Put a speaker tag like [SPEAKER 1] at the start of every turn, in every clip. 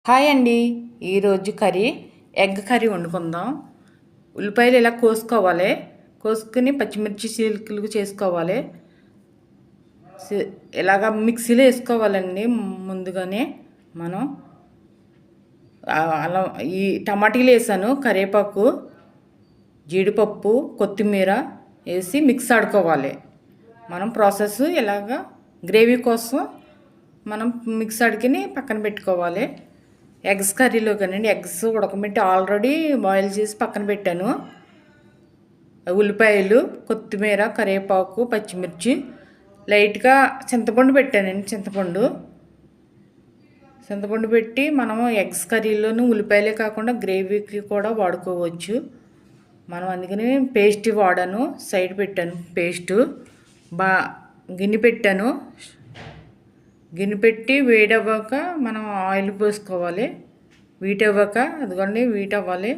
[SPEAKER 1] Hi అండి. ఈరోజు egg curry వండుకుందాం. ఉల్లిపాయలు ఇలా కోసుకోవాలి. కోసుకుని పచ్చిమిర్చి చీలికలు చేసుకోవాలి. ఇలాగ మిక్సీలో వేసుకోవాలండి. ముందుగానే మనం అలా ఈ టమాటీలు వేసాను, కరివేపాకు, జీడిపప్పు, కొత్తిమీర వేసి మిక్స్ ఆడుకోవాలి. మనం ప్రాసెస్ ఇలాగ గ్రేవీ కోసం మనం మిక్స్ ఆడుకుని పక్కన పెట్టుకోవాలి. ఎగ్స్ కర్రీలో కానండి, ఎగ్స్ ఉడకబెట్టి ఆల్రెడీ బాయిల్ చేసి పక్కన పెట్టాను. ఉల్లిపాయలు, కొత్తిమీర, కరివేపాకు, పచ్చిమిర్చి, లైట్గా చింతపండు పెట్టానండి. చింతపండు పెట్టి మనము ఎగ్స్ కర్రీలోనూ ఉల్లిపాయలే కాకుండా గ్రేవీకి కూడా వాడుకోవచ్చు. మనం అందుకని పేస్ట్ వాడాను, సైడ్ పెట్టాను. పేస్టు గిన్నె పెట్టాను. గిన్నె పెట్టి వేడవ్వాక మనం ఆయిల్ పోసుకోవాలి. వీట్ అవ్వాక అదిగోండి వీట్ అవ్వాలి.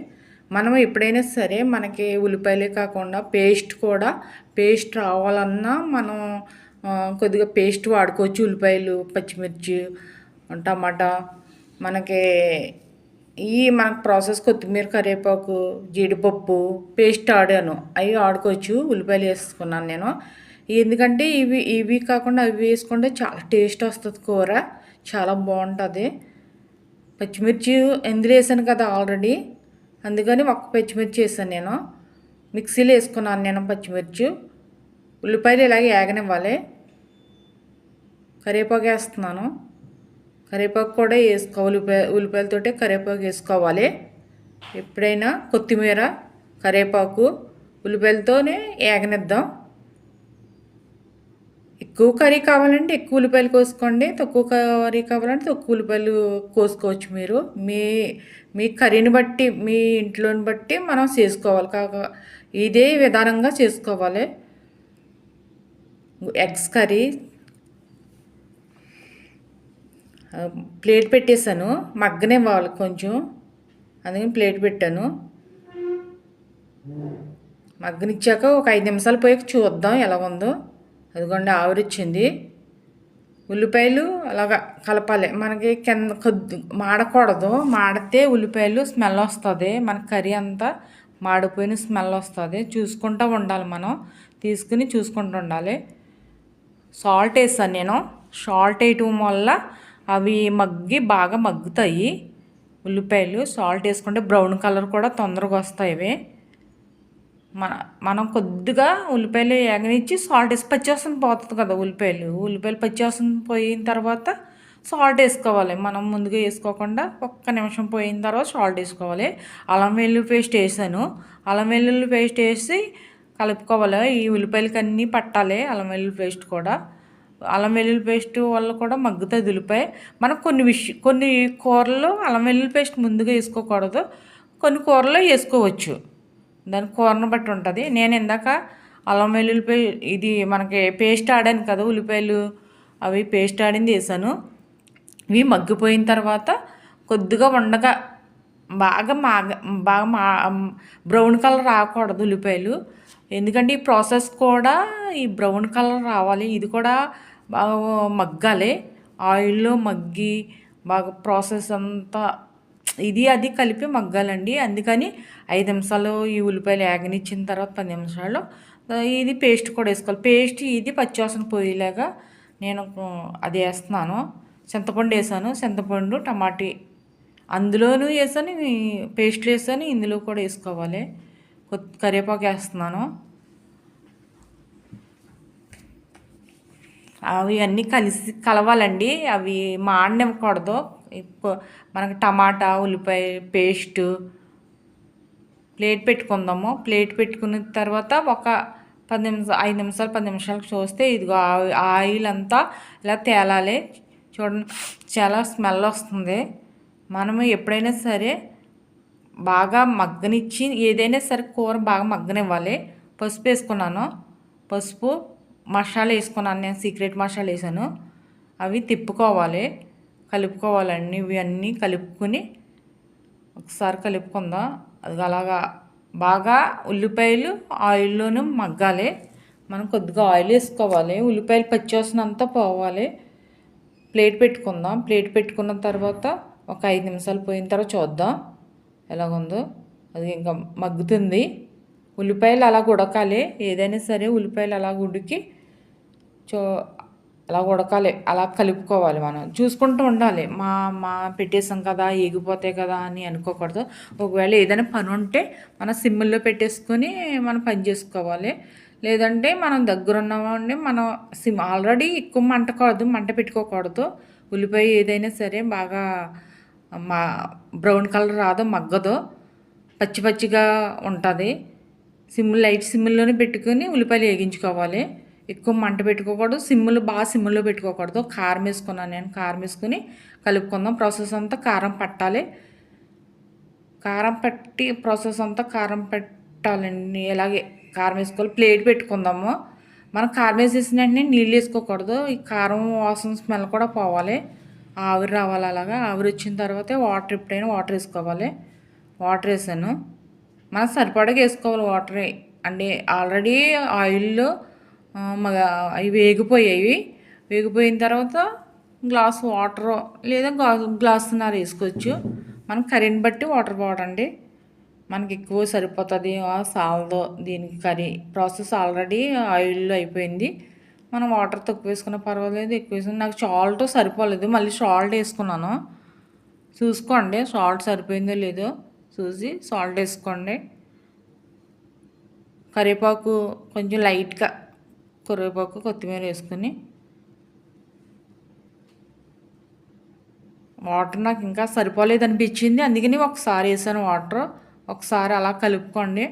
[SPEAKER 1] మనం ఎప్పుడైనా సరే మనకి ఉల్లిపాయలే కాకుండా పేస్ట్ రావాలన్నా మనం కొద్దిగా పేస్ట్ వాడుకోవచ్చు. ఉల్లిపాయలు, పచ్చిమిర్చి, టమాటా మనకి మనకు ప్రాసెస్ కొత్తిమీర, కరివేపాకు, జీడిపప్పు పేస్ట్ అవి ఆడుకోవచ్చు. ఉల్లిపాయలు వేసుకున్నాను నేను. ఎందుకంటే ఇవి కాకుండా అవి వేసుకుంటే చాలా టేస్ట్ వస్తుంది. కూర చాలా బాగుంటుంది. పచ్చిమిర్చి ఎందులో వేసాను కదా ఆల్రెడీ, అందుకని ఒక్క పచ్చిమిర్చి వేసాను నేను. మిక్సీలో వేసుకున్నాను నేను పచ్చిమిర్చి. ఉల్లిపాయలు ఇలాగే ఏగనివ్వాలి. కరివేపాకు వేస్తున్నాను. కరివేపాకు కూడా వేసుకోవాలి. ఉల్లిపాయలతోటే కరివేపాకు వేసుకోవాలి. ఎప్పుడైనా కొత్తిమీర, కరివేపాకు, ఉల్లిపాయలతోనే ఏగనిద్దాం. ఎక్కువ కర్రీ కావాలంటే ఎక్కువ ఉల్లిపాయలు కోసుకోండి, తక్కువ కర్రీ కావాలంటే తక్కువ ఉల్లిపాయలు కోసుకోవచ్చు. మీరు మీ కర్రీని బట్టి, మీ ఇంట్లోని బట్టి మనం చేసుకోవాలి. ఇదే విధానంగా చేసుకోవాలి. ఎగ్స్ కర్రీ ప్లేట్ పెట్టేశాను. మగ్గనివ్వాలి కొంచెం, అందుకని ప్లేట్ పెట్టాను. మగ్గనిచ్చాక ఒక 5 నిమిషాలు పోయాక చూద్దాం ఎలా ఉందో. అదిగోండి ఆవిరిచ్చింది. ఉల్లిపాయలు అలాగా కలపాలి. మనకి కింద మాడకూడదు. మాడితే ఉల్లిపాయలు స్మెల్ వస్తుంది. మన కర్రీ అంతా మాడిపోయిన స్మెల్ వస్తుంది. చూసుకుంటూ ఉండాలి. మనం తీసుకుని చూసుకుంటూ ఉండాలి. సాల్ట్ వేసాను నేను. సాల్ట్ వేయటం వల్ల అవి బాగా మగ్గుతాయి ఉల్లిపాయలు. సాల్ట్ వేసుకుంటే బ్రౌన్ కలర్ కూడా తొందరగా వస్తాయి ఇవి. మనం కొద్దిగా ఉల్లిపాయలు ఏగనిచ్చి సాల్ట్ వేసి, పచ్చివాసన పోతుంది కదా ఉల్లిపాయలు పచ్చివాసన పోయిన తర్వాత సాల్ట్ వేసుకోవాలి. మనం ముందుగా వేసుకోకుండా ఒక్క నిమిషం పోయిన తర్వాత సాల్ట్ వేసుకోవాలి. అల్లం వెల్లుల్లి పేస్ట్ వేసాను. అల్లం వెల్లుల్లి పేస్ట్ వేసి కలుపుకోవాలి. ఈ ఉల్లిపాయలకి అన్నీ పట్టాలి అల్లం వెల్లుల్లి పేస్ట్ కూడా. అల్లం వెల్లుల్లి పేస్ట్ వల్ల కూడా మగ్గుతుంది ఉల్లిపాయ. మనం కొన్ని కూరల్లో అల్లం వెల్లుల్లి పేస్ట్ ముందుగా వేసుకోకూడదు. కొన్ని కూరల్లో వేసుకోవచ్చు. దాని కూరను బట్టి ఉంటుంది. నేను ఇందాక అల్లం వెల్లుల్లి ఇది మనకి పేస్ట్ ఆడాను కదా ఉల్లిపాయలు, అవి పేస్ట్ ఆడింది వేసాను. ఇవి మగ్గిపోయిన తర్వాత కొద్దిగా ఉండగా బాగా బ్రౌన్ కలర్ రాకూడదు ఉల్లిపాయలు. ఎందుకంటే ఈ ప్రాసెస్ కూడా ఈ బ్రౌన్ కలర్ రావాలి. ఇది కూడా బాగా మగ్గాలి. ఆయిల్లో మగ్గి బాగా ప్రాసెస్ అంతా అది కలిపి మగ్గాలండి. అందుకని 5 నిమిషాలు ఈ ఉల్లిపాయలు ఏగనిచ్చిన తర్వాత 10 నిమిషాలు ఇది పేస్ట్ కూడా వేసుకోవాలి. పేస్ట్ ఇది పచ్చివాసన పోయేలాగా నేను అది వేస్తున్నాను. చింతపండు వేసాను. చింతపండు, టమాటీ అందులోనూ వేసాను, పేస్ట్లు వేసాను, ఇందులో కూడా వేసుకోవాలి. కరివేపాకు వేస్తున్నాను. అవి అన్నీ కలవాలండి. అవి మాడనివ్వకూడదు. మనకి టమాటా, ఉల్లిపాయ పేస్టు ప్లేట్ పెట్టుకుందాము. ప్లేట్ పెట్టుకున్న తర్వాత ఒక 5 నిమిషాలు 10 నిమిషాలకు చూస్తే ఇదిగో ఆయిల్ అంతా ఇలా తేలాలి. చూడండి, చాలా స్మెల్ వస్తుంది. మనము ఎప్పుడైనా సరే బాగా మగ్గనిచ్చి ఏదైనా సరే కూర బాగా మగ్గనివ్వాలి. పసుపు వేసుకున్నాను. పసుపు, మసాలా వేసుకున్నాను. నేను సీక్రెట్ మసాలా వేసాను. అవి తిప్పుకోవాలి, కలుపుకోవాలండి. ఇవి అన్నీ కలుపుకొని ఒకసారి కలుపుకుందాం. అది అలాగా బాగా ఉల్లిపాయలు ఆయిల్లోనూ మగ్గాలి. మనం కొద్దిగా ఆయిల్ వేసుకోవాలి. ఉల్లిపాయలు పచ్చివాసన అంతా పోవాలి. ప్లేట్ పెట్టుకుందాం. ప్లేట్ పెట్టుకున్న తర్వాత ఒక 5 నిమిషాలు పోయిన తర్వాత చూద్దాం ఎలాగుందో. అది ఇంకా మగ్గుతుంది. ఉల్లిపాయలు అలా ఉడకాలి, ఏదైనా సరే ఉల్లిపాయలు అలా ఉడికి చో అలా ఉడకాలి, అలా కలుపుకోవాలి. మనం చూసుకుంటూ ఉండాలి. మా పెట్టేసాం కదా, ఎగిపోతాయి కదా అని అనుకోకూడదు. ఒకవేళ ఏదైనా పని ఉంటే మనం సిమ్ముల్లో పెట్టేసుకొని మనం పని చేసుకోవాలి. లేదంటే మనం దగ్గరున్నామండి, మనం ఆల్రెడీ ఎక్కువ మంట పెట్టుకోకూడదు. ఉల్లిపాయ ఏదైనా సరే బాగా మా బ్రౌన్ కలర్ రాదు, మగ్గదు, పచ్చి పచ్చిగా ఉంటుంది. లైట్ సిమ్ముల్లోనే పెట్టుకొని ఉల్లిపాయలు వేగించుకోవాలి. ఎక్కువ మంట పెట్టుకోకూడదు, సిమ్ములో పెట్టుకోకూడదు. కారం వేసుకున్నాను నేను, కారం వేసుకుని కలుపుకుందాం. ప్రాసెస్ అంతా కారం పట్టాలి. ప్రాసెస్ అంతా కారం పెట్టాలండి. ఇలాగే కారం వేసుకోవాలి. ప్లేట్ పెట్టుకుందాము. మనం కారం వేసేసిన వెంటనే నీళ్ళు వేసుకోకూడదు. ఈ కారం వాసన స్మెల్ కూడా పోవాలి, ఆవిరి రావాలి. అలాగా ఆవిరి వచ్చిన తర్వాతే ఎప్పుడైనా వాటర్ వేసుకోవాలి. వాటర్ వేసాను. మనం సరిపడగా వేసుకోవాలి వాటర్ అంటే. ఆల్రెడీ ఆయిల్లో అవి వేగిపోయిన తర్వాత గ్లాస్ వాటర్ లేదా గ్లాసున్నర వేసుకోవచ్చు. మనం కర్రీని బట్టి వాటర్ పోవడండి. మనకి ఎక్కువ సరిపోతుంది సాల్దో దీనికి. కర్రీ ప్రాసెస్ ఆల్రెడీ ఆయిల్లో అయిపోయింది. మనం వాటర్ తక్కువ వేసుకున్నా పర్వాలేదు, ఎక్కువ వేసుకున్నా. నాకు సాల్ట్ సరిపోలేదు, మళ్ళీ సాల్ట్ వేసుకున్నాను. చూసుకోండి సాల్ట్ సరిపోయిందో లేదో చూసి సాల్ట్ వేసుకోండి. కరివేపాకు కొంచెం లైట్గా, కరివేపాకు కొత్తిమీర వేసుకొని, వాటర్ నాకు ఇంకా సరిపోలేదు అనిపించింది, అందుకని ఒకసారి వేసాను వాటర్. ఒకసారి అలా కలుపుకోండి.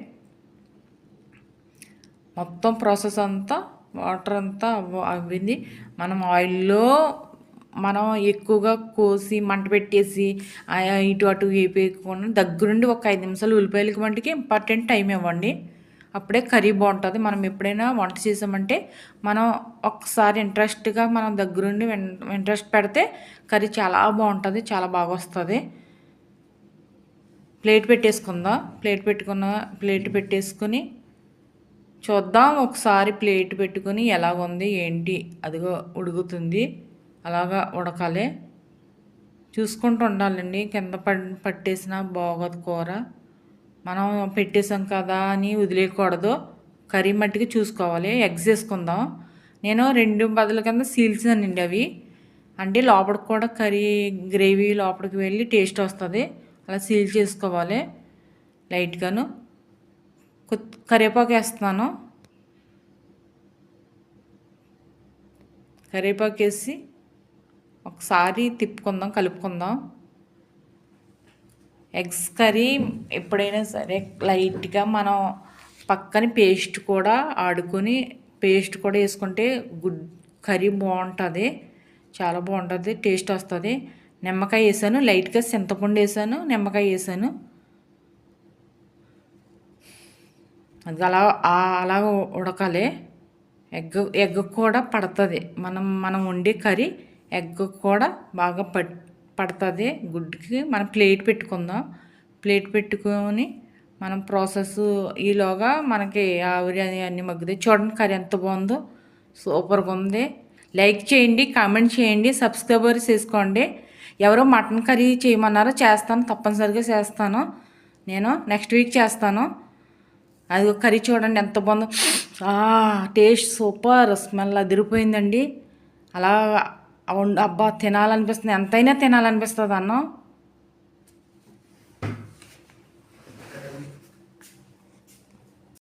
[SPEAKER 1] మొత్తం ప్రాసెస్ అంతా వాటర్ అంతా అవ్వింది. మనం ఆయిల్లో మనం ఎక్కువగా కోసి మంట పెట్టేసి ఇటు అటు వేపేయకుండా దగ్గరుండి ఒక 5 నిమిషాలు ఉల్లిపాయలకి వంటికి ఇంపార్టెంట్ టైం ఇవ్వండి. అప్పుడే కర్రీ బాగుంటుంది. మనం ఎప్పుడైనా వంట చేసామంటే మనం ఒకసారి ఇంట్రెస్ట్గా మనం దగ్గరుండి ఇంట్రెస్ట్ పెడితే కర్రీ చాలా బాగుంటుంది, చాలా బాగా వస్తుంది. ప్లేట్ పెట్టేసుకొని చూద్దాం ఒకసారి. ప్లేట్ పెట్టుకొని ఎలాగుంది ఏంటి, అదిగో ఉడుకుతుంది. అలాగా ఉడకాలి, చూసుకుంటూ ఉండాలండి. కింద పట్టేసినా బాగోదు కూర. మనం పెట్టేసాం కదా అని వదిలేయకూడదు. కర్రీ మట్టికి చూసుకోవాలి. ఎగ్స్ వేసుకుందాం. నేను 2 బదుల కింద సీల్సానండి అవి. అంటే లోపలికి కూడా కర్రీ గ్రేవీ లోపలికి వెళ్ళి టేస్ట్ వస్తుంది. అలా సీల్ చేసుకోవాలి. లైట్గాను కరివేపాకు వేస్తున్నాను. కరివేపాకు వేసి ఒకసారి తిప్పుకుందాం, కలుపుకుందాం. ఎగ్స్ కర్రీ ఎప్పుడైనా సరే లైట్గా మనం పక్కన పేస్ట్ కూడా వేసుకుంటే కర్రీ బాగుంటుంది, చాలా బాగుంటుంది, టేస్ట్ వస్తుంది. నిమ్మకాయ వేసాను, లైట్గా చింతపండు వేసాను, నిమ్మకాయ వేసాను. అది అలా ఉడకాలి. ఎగ్ కూడా పడుతుంది. మనం వండే కర్రీ ఎగ్ కూడా బాగా పడుతుంది గుడ్డుకి. మనం ప్లేట్ పెట్టుకుందాం. ప్లేట్ పెట్టుకొని మనం ప్రాసెస్ ఈలోగా మనకి ఆవిరి అన్నీ మగ్గుతాయి. చూడండి కర్రీ ఎంత బాగుందో, సూపర్గా ఉంది. లైక్ చేయండి, కామెంట్ చేయండి, సబ్స్క్రైబర్ చేసుకోండి. ఎవరో మటన్ కర్రీ చేయమన్నారో, చేస్తాను, తప్పనిసరిగా చేస్తాను. నేను నెక్స్ట్ వీక్ చేస్తాను. అది కర్రీ చూడండి ఎంత బాగుందో. టేస్ట్ సూపర్, స్మెల్ అదిరిపోయిందండి. అలా అబ్బా తినాలనిపిస్తుంది, ఎంతైనా తినాలనిపిస్తుంది అన్నం.